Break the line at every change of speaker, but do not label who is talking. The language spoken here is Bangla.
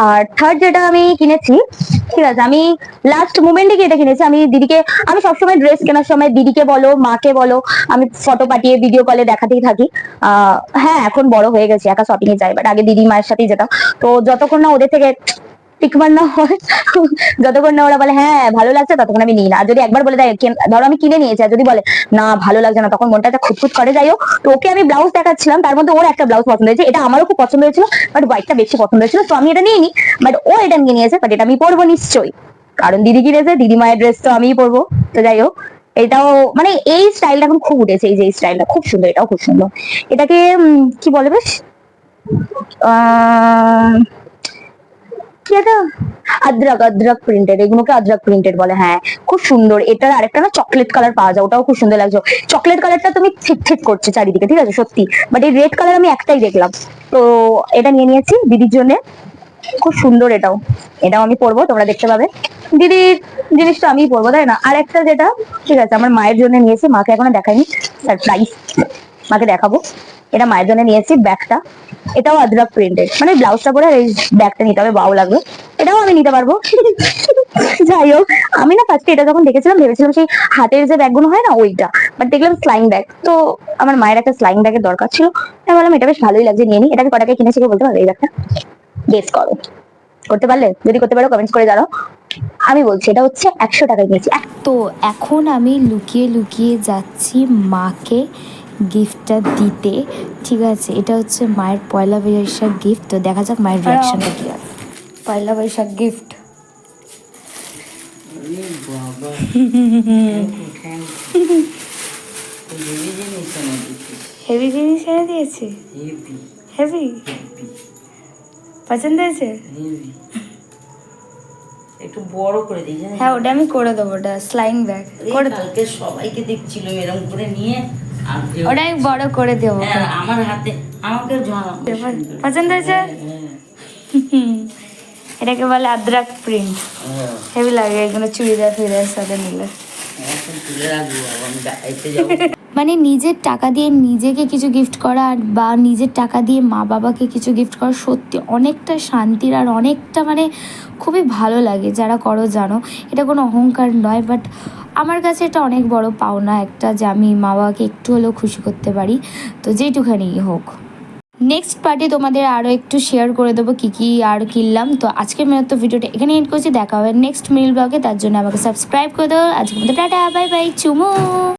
আর থার্ড যেটা আমি কিনেছি, ঠিক আছে, আমি লাস্ট মোমেন্টে গিয়ে এটা কিনেছি। আমি দিদিকে, আমি সবসময় ড্রেস কেনার সময় দিদিকে বলো, মাকে বলো, আমি ফটো পাঠিয়ে ভিডিও কলে দেখাতেই থাকি। হ্যাঁ, এখন বড় হয়ে গেছি, একা শপিং এ যাই, বাট আগে দিদি মায়ের সাথেই যেতাম। তো যতক্ষণ না ওদের থেকে টিকমান না হয়, যতক্ষণ না ওরা বলে হ্যাঁ ভালো লাগছে, ততক্ষণ আমি নিই না। আর যদি একবার বলে দেয়, ধরো আমি কিনে নিয়েছি, আর যদি বলে না ভালো লাগছে না, তখন মনটা একটা খুঁতখুত করে। যাই হোক, তো ওকে আমি ব্লাউজ দেখাচ্ছিলাম, তার মধ্যে ওর একটা ব্লাউজ পছন্দ হয়েছে, এটা আমারও খুব পছন্দ হয়েছিল, বাট হোয়াইটটা বেশি পছন্দ হয়েছিল, তো আমি এটা নিয়ে নিই। বাট ও এটা নিয়ে নিয়েছে, বাট এটা আমি পরবো নিশ্চয়ই, কারণ দিদি কিনেছে, দিদি মায়ের ড্রেস তো আমিই পরবো। তো যাই হোক, এটাও মানে এই স্টাইলটা এখন খুব উঠেছে, এই যে এই স্টাইলটা খুব সুন্দর, এটাও খুব সুন্দর। এটাকে কি বলে বেশ, কি এটা, আদ্রাক আদ্রাক প্রিন্টেড, এগুলোকে আদ্রাক প্রিন্টেড বলে। হ্যাঁ, খুব সুন্দর। এটার আরেকটা না চকলেট কালার পাওয়া যায়, ওটাও খুব সুন্দর লাগছে। চকলেট কালারটা তুমি ঠিক ঠিক করছে চারিদিকে, ঠিক আছে সত্যি, বাট এই রেড কালার আমি একটাই দেখলাম, তো এটা নিয়ে নিয়েছি দিদির জন্য। খুব সুন্দর এটাও, এটাও আমি পরবো, তোমরা দেখতে পাবে। দিদির জিনিসটা আমিই পরবো, তাই না? আর একটা যেটা, ঠিক আছে, আমার মায়ের জন্য নিয়েছি, মাকে এখনো দেখাইনি, সারপ্রাইজ, মাকে দেখাবো। এটা মায়ের জন্য নিয়েছি ব্যাগটা, এটাও আদ্রাক প্রিন্টেড, মানে ব্লাউজটা পরে এই ব্যাগটা নিতে হবে, বাউ লাগবে। এটাও আমি নিতে পারবো। যাই হোক, আমি না ফার্স্টে এটা যখন দেখেছিলাম, ভেবেছিলাম সেই হাতের যে ব্যাগগুলো হয় না ওইটা, বাট দেখলাম স্লাইং ব্যাগ, তো আমার মায়ের একটা স্লাইং ব্যাগের দরকার ছিল, আমি বললাম এটা বেশ ভালোই লাগছে, নিয়ে নিই। এটাকে কটাকে কিনেছি কেউ বলতে পারবে এই ব্যাগটা? গেস করো, করতে পারলে? যদি করতে পারো কমেন্টস করে জানাও। আমি বলছি এটা হচ্ছে 100 টাকায় কিনেছি।
তো এখন আমি লুকিয়ে লুকিয়ে যাচ্ছি মাকে গিফটটা দিতে, ঠিক আছে? এটা হচ্ছে মায়ের পয়লা বৈশাখ গিফট, তো দেখা যাক মায়ের রিয়াকশনটা কি হয়। পয়লা বৈশাখ গিফট। হেভি জিনিস এনে দিয়েছে, হেভি পছন্দ হয়েছে?
একটু বড় করে দিই, জানেন?
হ্যাঁ, ওটা আমি করে দেবো, ওটা স্লাইং ব্যাগ করে দেবো।
কালকে সবাইকে দেখছিল এরকম করে নিয়ে, আর
ওটা আমি বড় করে দেবো।
হ্যাঁ, আমার হাতে আমাকে
পছন্দ হয়েছে? এটাকে বলে আদ্রাক প্রিন্ট, হেভি লাগে এগুলো চুড়িদার ফিরিদার সাথে নিলে। মানে নিজের টাকা দিয়ে নিজেকে কিছু গিফট করা বা নিজের টাকা দিয়ে মা বাবাকে কিছু গিফট করা সত্যি অনেকটা শান্তির, আর অনেকটা মানে খুবই ভালো লাগে। যারা করো জানো, এটা কোনো অহংকার নয়, বাট আমার কাছে এটা অনেক বড় পাওনা একটা, যে আমি মা বাবাকে একটু হলেও খুশি করতে পারি, তো যেটুখানি হোক। নেক্সট পার্টি তোমাদের আরও একটু শেয়ার করে দেবো কী কী আর কিনলাম। তো আজকের তো ভিডিওটা এখানে এন্ড করছি, দেখা হবে নেক্সট মিল ব্লগে, তার জন্য আমাকে সাবস্ক্রাইব করে দেবো। আজকের মধ্যে টাটা, বাই বাই, চুমু।